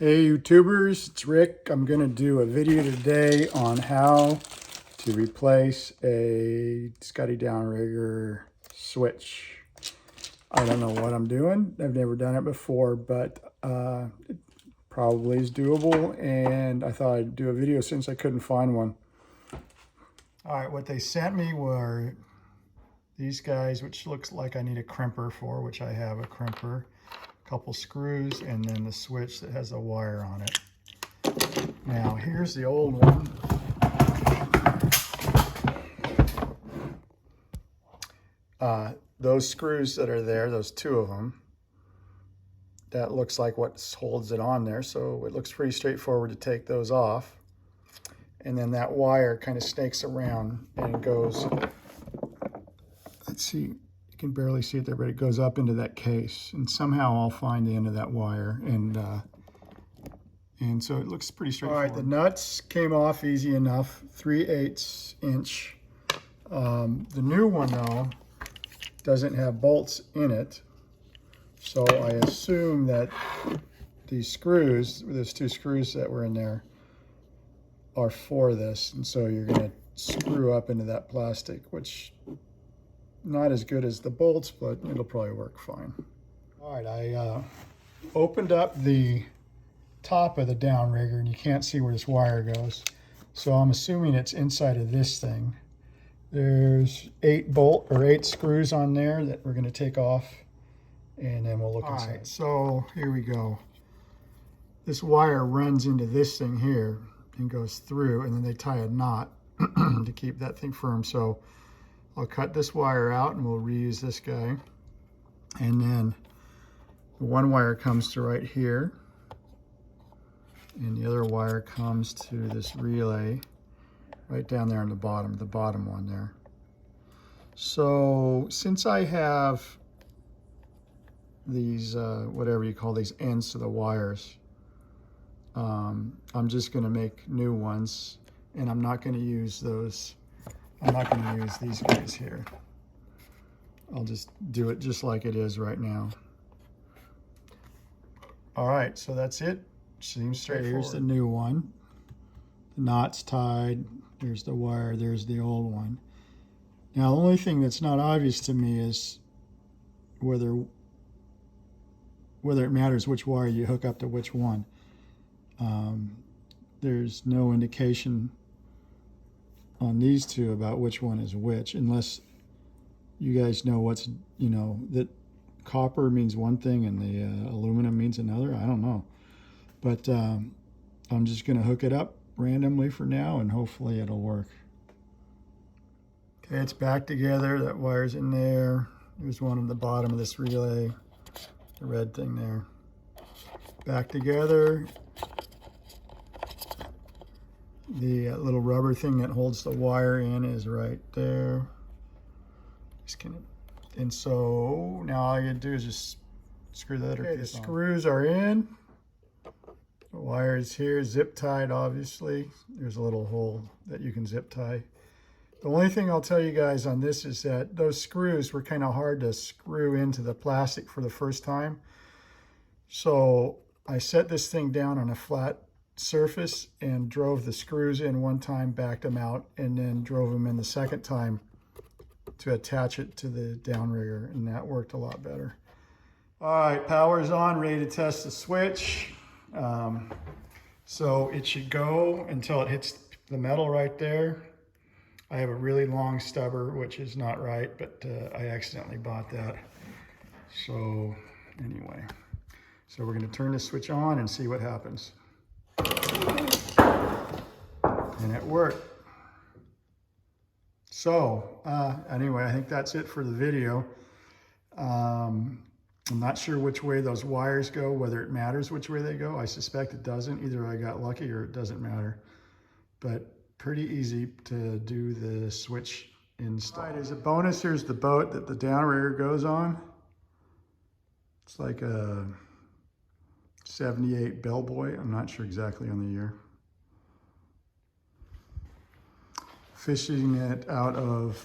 Hey YouTubers, it's Rick. I'm going to do a video today on how to replace a Scotty Downrigger switch. I don't know what I'm doing. I've never done it before, but it probably is doable, and I thought I'd do a video since I couldn't find one. All right, what they sent me were these guys, which looks like I need a crimper for, which I have a crimper. Couple screws, and then the switch that has a wire on it. Now here's the old one. Those screws that are there, those two of them, that looks like what holds it on there, so it looks pretty straightforward to take those off. And then that wire kind of snakes around and goes, let's see, you can barely see it there, but it goes up into that case, and somehow I'll find the end of that wire, and so it looks pretty straightforward. All right, the nuts came off easy enough, 3/8 inch. The new one though doesn't have bolts in it, so I assume that these screws, those two screws that were in there, are for this, and so you're going to screw up into that plastic, which not as good as the bolts, but it'll probably work fine. All right, I opened up the top of the downrigger, and you can't see where this wire goes, so I'm assuming it's inside of this thing. There's 8 screws on there that we're going to take off, and then we'll look inside. All right, so here we go. This wire runs into this thing here and goes through, and then they tie a knot to keep that thing firm. So I'll cut this wire out and we'll reuse this guy. And then the one wire comes to right here, and the other wire comes to this relay right down there on the bottom one there. So since I have these, whatever you call these ends to the wires, I'm just going to make new ones, and I'm not going to use those. I'm not going to use these guys here. I'll just do it just like it is right now. All right, so that's it. Seems straightforward. Here's the new one. The knot's tied. There's the wire. There's the old one. Now, the only thing that's not obvious to me is whether it matters which wire you hook up to which one. There's no indication on these two about which one is which, unless you guys know what's, that copper means one thing and the aluminum means another. I don't know, but I'm just going to hook it up randomly for now, and hopefully it'll work. Okay, it's back together. That wire's in there. There's one at the bottom of this relay, the red thing there. Back together. The little rubber thing that holds the wire in is right there. And so now all you gotta do is just screw the other piece on. The screws are in. The wire is here, zip tied obviously. There's a little hole that you can zip tie. The only thing I'll tell you guys on this is that those screws were kind of hard to screw into the plastic for the first time. So I set this thing down on a flat surface and drove the screws in one time, backed them out, and then drove them in the second time to attach it to the downrigger, and that worked a lot better. All right, power's on, ready to test the switch. So it should go until it hits the metal right there. I have a really long stubber, which is not right, but I accidentally bought that. So anyway, so we're going to turn the switch on and see what happens. And it worked. So anyway, I think that's it for the video. I'm not sure which way those wires go, whether it matters which way they go. I suspect it doesn't. Either I got lucky or it doesn't matter. But pretty easy to do the switch install. All right, as a bonus, here's the boat that the downrigger goes on. It's like a 78 Bellboy. I'm not sure exactly on the year. Fishing it out of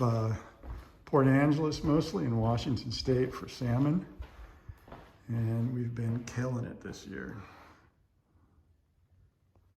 Port Angeles, mostly in Washington State, for salmon. And we've been killing it this year.